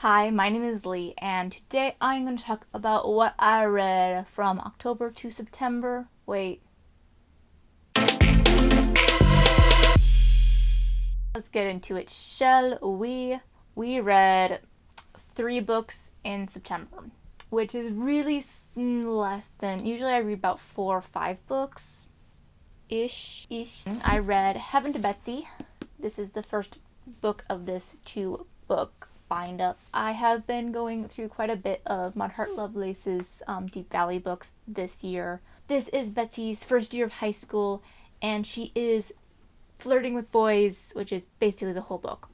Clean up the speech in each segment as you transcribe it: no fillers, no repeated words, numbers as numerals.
Hi, my name is Lee, and today I'm going to talk about what I read from October to September. Wait. Let's get into it, shall we? We read 3 books in September, which is really less than... Usually I read about 4 or 5 books. Ish. I read Heaven to Betsy. This is the first book of this 2-book bind up. I have been going through quite a bit of Lovelace's Deep Valley books this year. This is Betsy's first year of high school, and she is flirting with boys, which is basically the whole book.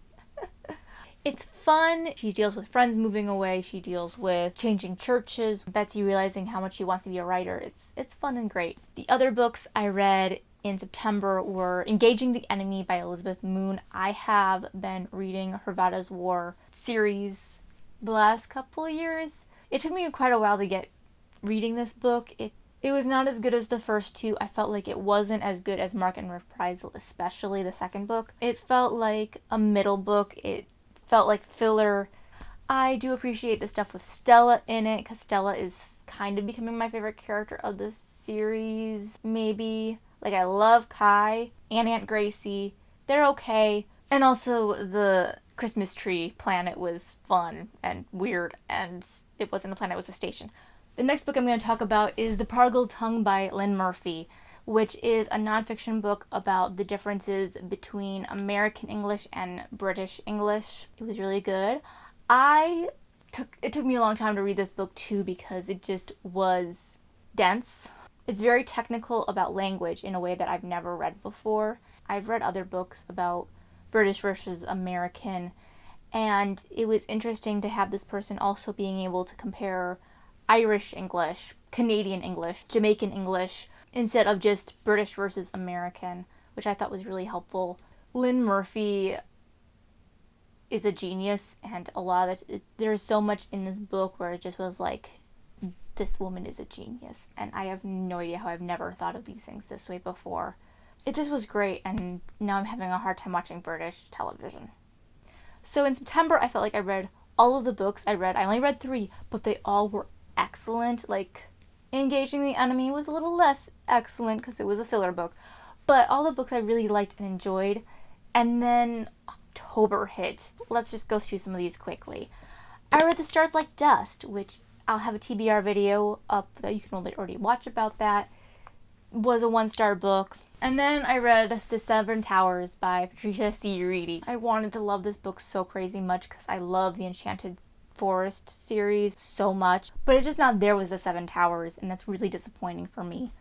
It's fun. She deals with friends moving away. She deals with changing churches. Betsy realizing how much she wants to be a writer. It's fun and great. The other books I read in September were Engaging the Enemy by Elizabeth Moon. I have been reading Hervada's War series the last couple of years. It took me quite a while to get reading this book. It was not as good as the first 2. I felt like it wasn't as good as Mark and Reprisal, especially the second book. It felt like a middle book. It felt like filler. I do appreciate the stuff with Stella in it, because Stella is kind of becoming my favorite character of the series, maybe. Like, I love Kai and Aunt Gracie. They're okay. And also, the Christmas tree planet was fun and weird, and it wasn't a planet, it was a station. The next book I'm going to talk about is The Prodigal Tongue by Lynne Murphy, which is a nonfiction book about the differences between American English and British English. It was really good. It took me a long time to read this book too, because it just was dense. It's very technical about language in a way that I've never read before. I've read other books about British versus American, and it was interesting to have this person also being able to compare Irish English, Canadian English, Jamaican English, instead of just British versus American, which I thought was really helpful. Lynne Murphy is a genius, and a lot of it, there's so much in this book where it just was like, this woman is a genius, and I have no idea how I've never thought of these things this way before. It just was great, and now I'm having a hard time watching British television. So in September, I felt like I read all of the books I read. I only read 3, but they all were excellent. Like, Engaging the Enemy was a little less excellent because it was a filler book, but all the books I really liked and enjoyed. And then October hit. Let's just go through some of these quickly. I read The Stars Like Dust, which I'll have a TBR video up that you can already watch about that. It was a 1-star book. And then I read The Seven Towers by Patricia Wrede. I wanted to love this book so crazy much because I love the Enchanted Forest series so much, but it's just not there with The Seven Towers, and that's really disappointing for me.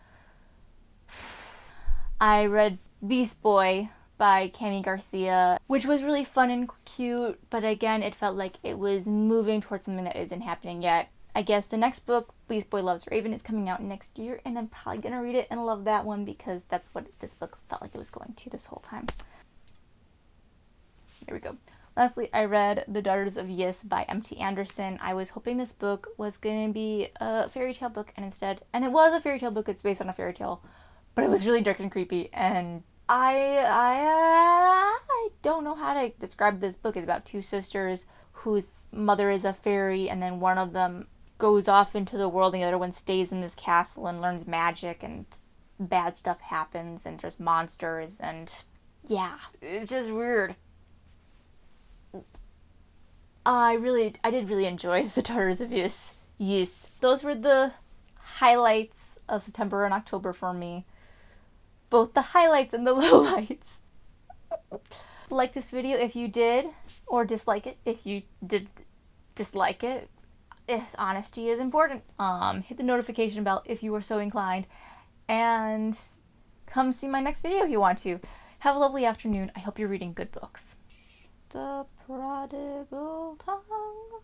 I read Beast Boy by Garcia, which was really fun and cute, but again, it felt like it was moving towards something that isn't happening yet. I guess the next book, Beast Boy Loves Raven, is coming out next year, and I'm probably gonna read it and love that one because that's what this book felt like it was going to this whole time. There we go. Lastly, I read The Daughters of Yes by M.T Andersen. I was hoping this book was going to be a fairy tale book, and it was a fairy tale book. It's based on a fairy tale, but it was really dark and creepy, and I don't know how to describe this book. It's about 2 sisters whose mother is a fairy, and then one of them goes off into the world, and the other one stays in this castle and learns magic, and bad stuff happens, and there's monsters, and yeah, it's just weird. I did really enjoy The Daughters of Yes. Yes. Those were the highlights of September and October for me. Both the highlights and the lowlights. Like this video if you did, or dislike it if you did dislike it. Yes, honesty is important. Hit the notification bell if you are so inclined, and come see my next video if you want to. Have a lovely afternoon. I hope you're reading good books. The Prodigal Tongue.